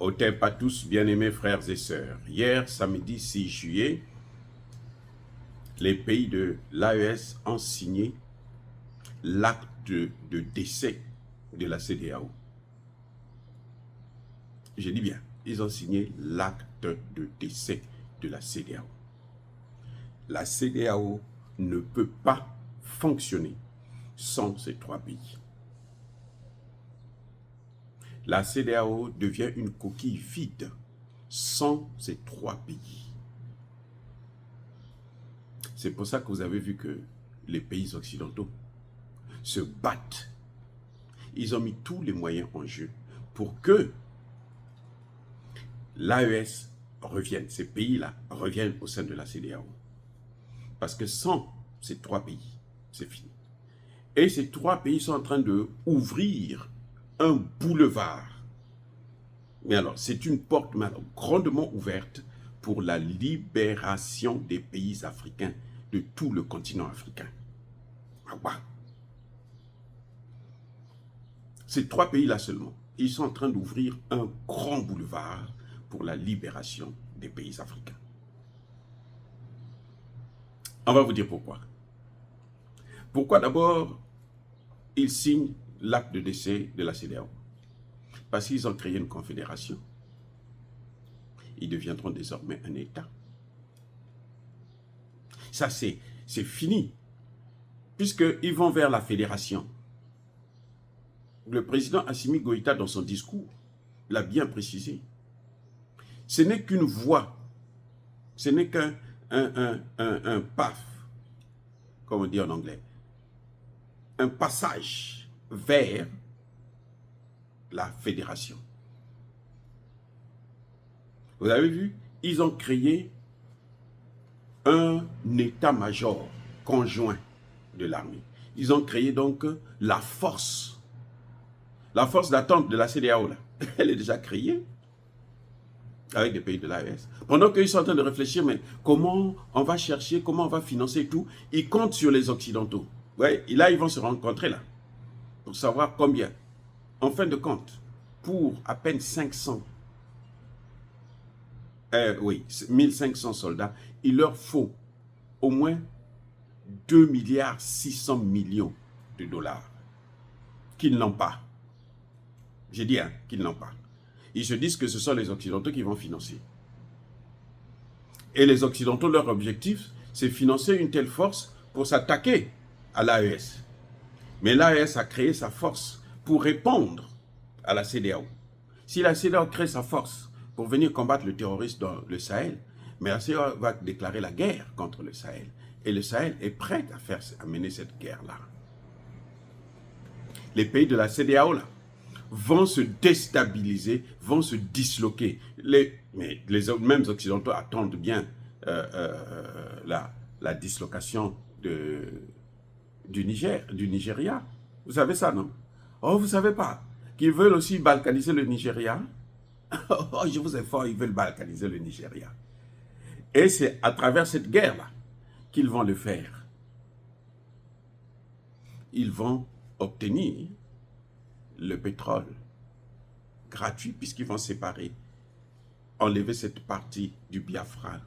Otep à tous, bien-aimés frères et sœurs. Hier, samedi 6 juillet, les pays de l'AES ont signé l'acte de décès de la CEDEAO. Je dis bien, ils ont signé l'acte de décès de la CEDEAO. La CEDEAO ne peut pas fonctionner sans ces trois pays. La CEDEAO devient une coquille vide sans ces trois pays. C'est pour ça que vous avez vu que les pays occidentaux se battent. Ils ont mis tous les moyens en jeu pour que l'AES revienne, ces pays-là reviennent au sein de la CEDEAO. Parce que sans ces trois pays, c'est fini. Et ces trois pays sont en train d'ouvrir un boulevard. Mais alors, c'est une porte grandement ouverte pour la libération des pays africains, de tout le continent africain. Ces trois pays-là seulement, ils sont en train d'ouvrir un grand boulevard pour la libération des pays africains. On va vous dire pourquoi. Pourquoi d'abord, ils signent l'acte de décès de la CEDEAO? Parce qu'ils ont créé une confédération. Ils deviendront désormais un État. Ça, c'est fini. Puisqu'ils vont vers la fédération. Le président Assimi Goïta, dans son discours, l'a bien précisé. Ce n'est qu'une voie. Ce n'est qu'un path, comme on dit en anglais. Un passage vers la fédération. Vous avez vu, ils ont créé un état-major conjoint de l'armée. Ils ont créé donc la force d'attente de la CEDEAO, là. Elle est déjà créée avec des pays de l'AES. Pendant qu'ils sont en train de réfléchir, mais comment on va chercher, comment on va financer tout, ils comptent sur les Occidentaux. Ouais, et là, ils vont se rencontrer là, pour savoir combien. En fin de compte, pour à peine 1500 soldats, il leur faut au moins 2 milliards 600 millions de dollars qu'ils n'ont pas. J'ai dit qu'ils n'ont pas. Ils se disent que ce sont les Occidentaux qui vont financer. Et les Occidentaux, leur objectif, c'est financer une telle force pour s'attaquer à l'AES. Mais l'AES a créé sa force pour répondre à la CEDEAO. Si la CEDEAO crée sa force pour venir combattre le terrorisme dans le Sahel, mais la CEDEAO va déclarer la guerre contre le Sahel. Et le Sahel est prêt à mener cette guerre-là. Les pays de la CEDEAO, là, vont se déstabiliser, vont se disloquer. Mais les mêmes Occidentaux attendent bien la dislocation du Nigeria. Vous savez ça, non? Oh, vous ne savez pas qu'ils veulent aussi balkaniser le Nigeria? Oh, je vous informe, ils veulent balkaniser le Nigeria. Et c'est à travers cette guerre-là qu'ils vont le faire. Ils vont obtenir le pétrole gratuit puisqu'ils vont séparer, enlever cette partie du Biafra,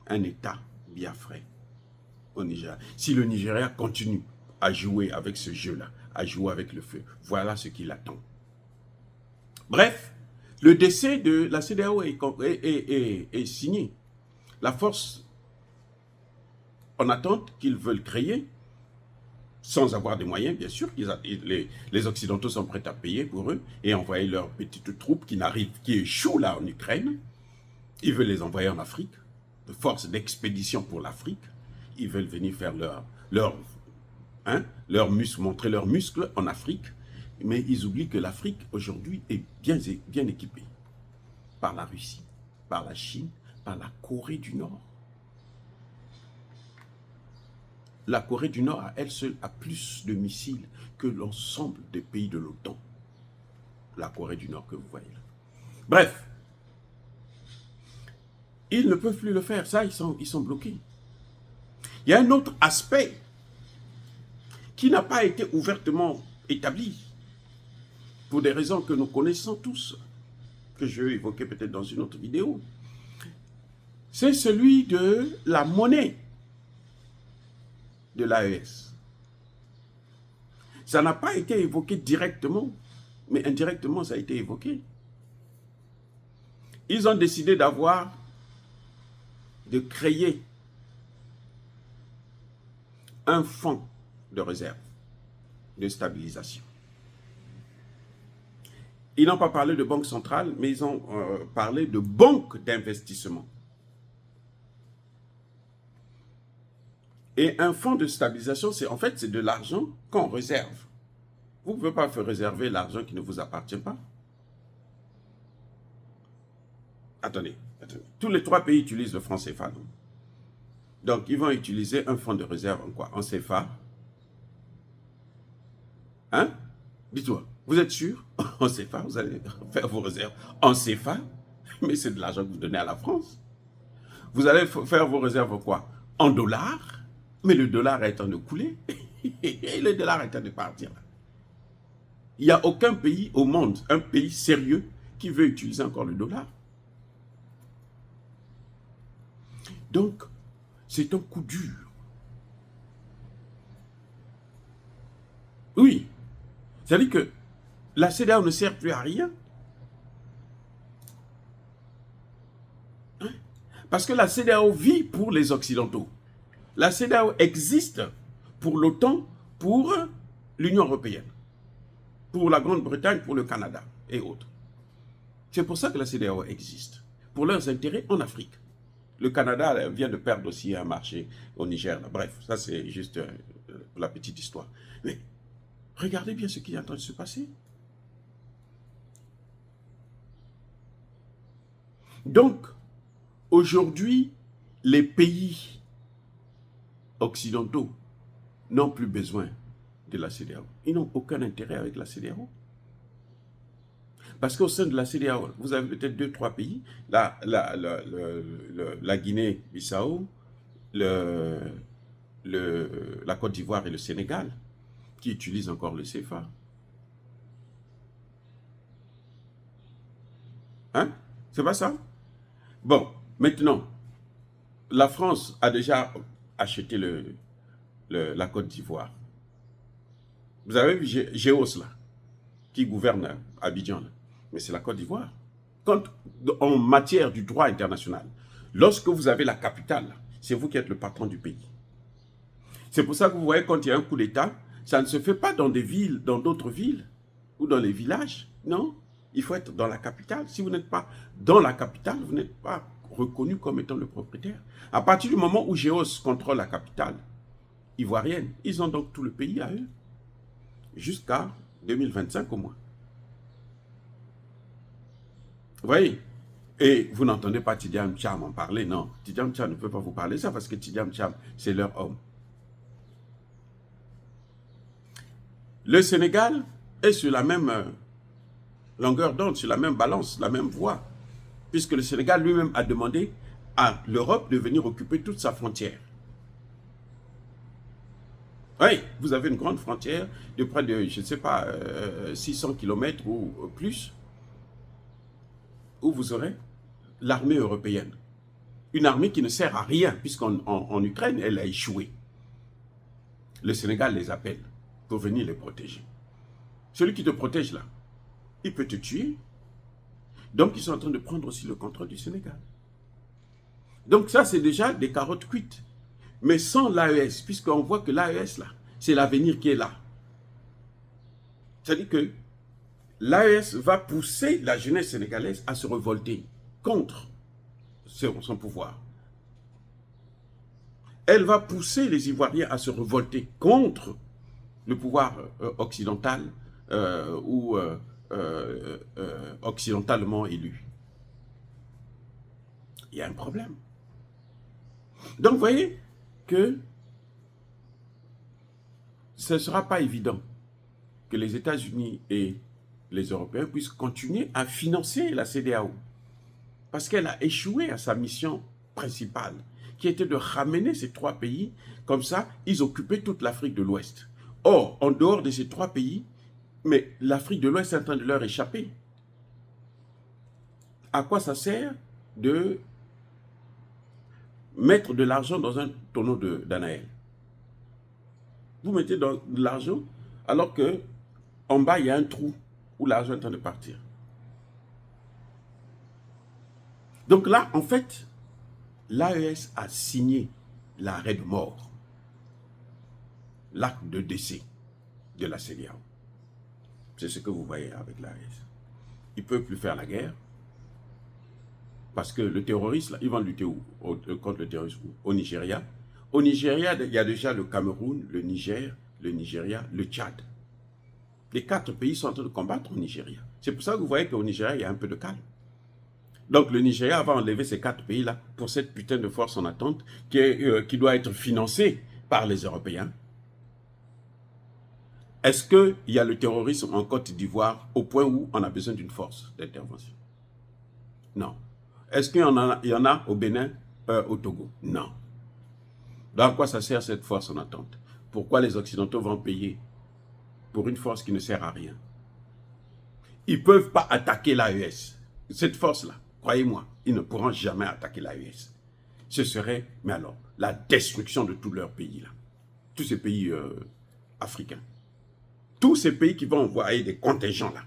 un État biafrais au Nigeria. Si le Nigeria continue à jouer avec ce jeu-là, à jouer avec le feu, voilà ce qu'il attend. Bref, le décès de la CEDEAO est signé. La force en attente qu'ils veulent créer, sans avoir des moyens, bien sûr, les Occidentaux sont prêts à payer pour eux et envoyer leurs petites troupes qui échouent là en Ukraine. Ils veulent les envoyer en Afrique, de force d'expédition pour l'Afrique. Ils veulent venir faire montrer leurs muscles en Afrique. Mais ils oublient que l'Afrique, aujourd'hui, est bien équipée par la Russie, par la Chine, par la Corée du Nord. La Corée du Nord, à elle seule, a plus de missiles que l'ensemble des pays de l'OTAN. La Corée du Nord que vous voyez là. Bref, ils ne peuvent plus le faire. Ça, ils sont bloqués. Il y a un autre aspect qui n'a pas été ouvertement établi pour des raisons que nous connaissons tous. que je vais évoquer peut-être dans une autre vidéo, c'est celui de la monnaie de l'AES. Ça n'a pas été évoqué directement, mais indirectement, ça a été évoqué. Ils ont décidé de créer un fonds de réserve, de stabilisation. Ils n'ont pas parlé de banque centrale, mais ils ont parlé de banque d'investissement. Et un fonds de stabilisation, c'est de l'argent qu'on réserve. Vous ne pouvez pas faire réserver l'argent qui ne vous appartient pas. Attendez. Tous les 3 pays utilisent le franc CFA. Non? Donc, ils vont utiliser un fonds de réserve en quoi? En CFA. Hein? Dites-moi, vous êtes sûr? En CFA, vous allez faire vos réserves en CFA? Mais c'est de l'argent que vous donnez à la France. Vous allez faire vos réserves en quoi? En dollars? Mais le dollar est en train de couler. Et le dollar est en train de partir. Il n'y a aucun pays au monde, un pays sérieux, qui veut utiliser encore le dollar. Donc, c'est un coup dur. Oui. C'est-à-dire que la CEDEAO ne sert plus à rien. Hein? Parce que la CEDEAO vit pour les Occidentaux. La CEDEAO existe pour l'OTAN, pour l'Union européenne, pour la Grande-Bretagne, pour le Canada et autres. C'est pour ça que la CEDEAO existe, pour leurs intérêts en Afrique. Le Canada vient de perdre aussi un marché au Niger. Là. Bref, ça c'est juste la petite histoire. Mais regardez bien ce qui est en train de se passer. Donc, aujourd'hui, les pays occidentaux n'ont plus besoin de la CEDEAO. Ils n'ont aucun intérêt avec la CEDEAO. Parce qu'au sein de la CEDEAO, vous avez peut-être 2-3 pays, la Guinée-Bissau, la Côte d'Ivoire et le Sénégal, qui utilisent encore le CFA. Hein? C'est pas ça? Bon, maintenant, la France a déjà acheté la Côte d'Ivoire. Vous avez vu Géos, là, qui gouverne Abidjan, là. Mais c'est la Côte d'Ivoire. En matière du droit international, lorsque vous avez la capitale, c'est vous qui êtes le patron du pays. C'est pour ça que vous voyez, quand il y a un coup d'État, ça ne se fait pas dans des villes, dans d'autres villes, ou dans les villages. Non, il faut être dans la capitale. Si vous n'êtes pas dans la capitale, vous n'êtes pas reconnu comme étant le propriétaire. À partir du moment où Géos contrôle la capitale ivoirienne, ils ont donc tout le pays à eux. Jusqu'à 2025 au moins. Vous voyez? Et vous n'entendez pas Tidiane Tcham en parler, non. Tidiane Tcham ne peut pas vous parler ça parce que Tidiane Tcham, c'est leur homme. Le Sénégal est sur la même longueur d'onde, sur la même balance, la même voie. Puisque le Sénégal lui-même a demandé à l'Europe de venir occuper toute sa frontière. Oui, vous avez une grande frontière de près de, je ne sais pas, 600 km ou plus, où vous aurez l'armée européenne. Une armée qui ne sert à rien, puisqu'en Ukraine, elle a échoué. Le Sénégal les appelle pour venir les protéger. Celui qui te protège là, il peut te tuer. Donc, ils sont en train de prendre aussi le contrôle du Sénégal. Donc, ça, c'est déjà des carottes cuites. Mais sans l'AES, puisqu'on voit que l'AES, là, c'est l'avenir qui est là. C'est-à-dire que l'AES va pousser la jeunesse sénégalaise à se révolter contre son pouvoir. Elle va pousser les Ivoiriens à se révolter contre le pouvoir occidental ou occidentalement élu. Il y a un problème. Donc, vous voyez que ce ne sera pas évident que les États-Unis et les Européens puissent continuer à financer la CEDEAO. Parce qu'elle a échoué à sa mission principale, qui était de ramener ces 3 pays. Comme ça, ils occupaient toute l'Afrique de l'Ouest. Or, en dehors de ces 3 pays, mais l'Afrique de l'Ouest est en train de leur échapper. à quoi ça sert de mettre de l'argent dans un tonneau d'Anaël? Vous mettez de l'argent alors que en bas, il y a un trou où l'argent est en train de partir. Donc là, en fait, l'AES a signé l'arrêt de mort, l'acte de décès de la CEDEAO. C'est ce que vous voyez avec l'AES. Ils ne peuvent plus faire la guerre parce que le terroriste, là, ils vont lutter contre le terrorisme au Nigeria. Au Nigeria, il y a déjà le Cameroun, le Niger, le Nigeria, le Tchad. Les 4 pays sont en train de combattre au Nigeria. C'est pour ça que vous voyez qu'au Nigeria, il y a un peu de calme. Donc le Nigeria va enlever ces 4 pays-là pour cette putain de force en attente qui doit être financée par les Européens. Est-ce qu'il y a le terrorisme en Côte d'Ivoire au point où on a besoin d'une force d'intervention? Non. Est-ce qu'il y en a au Bénin, au Togo? Non. Dans quoi ça sert cette force en attente? Pourquoi les Occidentaux vont payer pour une force qui ne sert à rien? Ils ne peuvent pas attaquer l'AES. Cette force-là, croyez-moi, ils ne pourront jamais attaquer l'AES. Ce serait, mais alors, la destruction de tous leurs pays, là. Tous ces pays africains. Tous ces pays qui vont envoyer des contingents, là.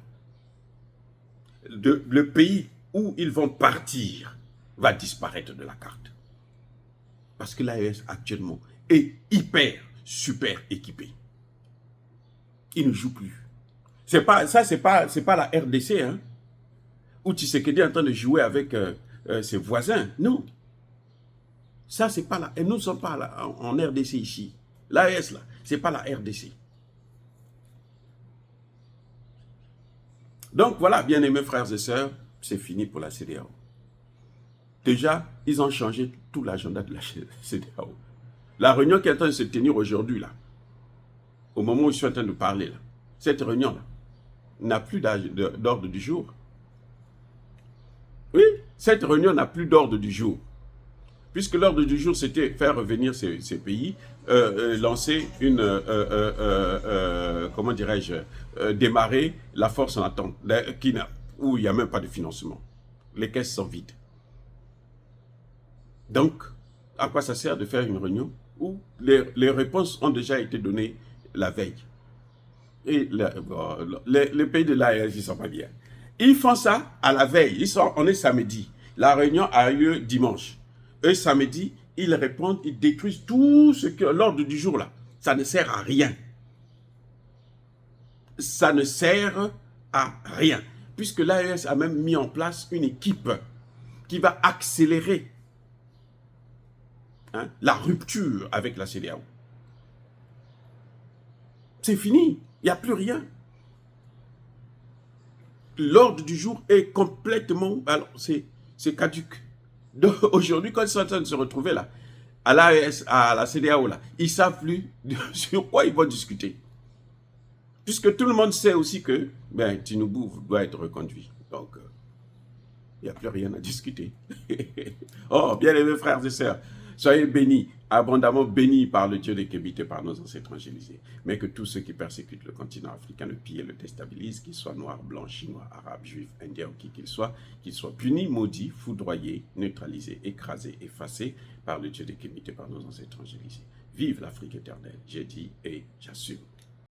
Le pays où ils vont partir va disparaître de la carte. Parce que l'AES, actuellement, est hyper, super équipé. Il ne joue plus. C'est pas la RDC, hein, où Tshisekedi est en train de jouer avec ses voisins. Non. Ça, c'est pas là. Et nous ne sommes pas là, en RDC ici. L'AES, là, c'est pas la RDC. Donc, voilà, bien-aimés frères et sœurs, c'est fini pour la CEDEAO. Déjà, ils ont changé tout l'agenda de la CEDEAO. La réunion qui est en train de se tenir aujourd'hui, là, au moment où je suis en train de parler, là, cette réunion-là, n'a plus d'ordre du jour. Oui, cette réunion n'a plus d'ordre du jour. Puisque l'ordre du jour, c'était faire revenir ces pays, lancer une, comment dirais-je, démarrer la force en attente, où il n'y a même pas de financement. Les caisses sont vides. Donc, à quoi ça sert de faire une réunion où les réponses ont déjà été données la veille? Et les pays de l'AES, ils ne sont pas bien. Ils font ça à la veille. On est samedi. La réunion a lieu dimanche. Eux, samedi, ils répondent, ils détruisent tout ce que l'ordre du jour là. Ça ne sert à rien. Ça ne sert à rien. Puisque l'AES a même mis en place une équipe qui va accélérer la rupture avec la CEDEAO. C'est fini. Il n'y a plus rien. L'ordre du jour est complètement... Alors, c'est caduc. Donc, aujourd'hui, quand ils sont en train de se retrouver là, à l'AES, à la CEDEAO, là, ils ne savent plus sur quoi ils vont discuter. Puisque tout le monde sait aussi que Tinubu doit être reconduit. Donc, il n'y a plus rien à discuter. Oh, bien-aimés frères et sœurs, soyez bénis, abondamment bénis par le Dieu des Kébites et par nos ancêtres angélisés. Mais que tous ceux qui persécutent le continent africain, le pillent et le déstabilisent, qu'ils soient noirs, blancs, chinois, arabes, juifs, indiens ou qui qu'ils soient punis, maudits, foudroyés, neutralisés, écrasés, effacés par le Dieu des Kébites et par nos ancêtres angélisés. Vive l'Afrique éternelle, j'ai dit et j'assume.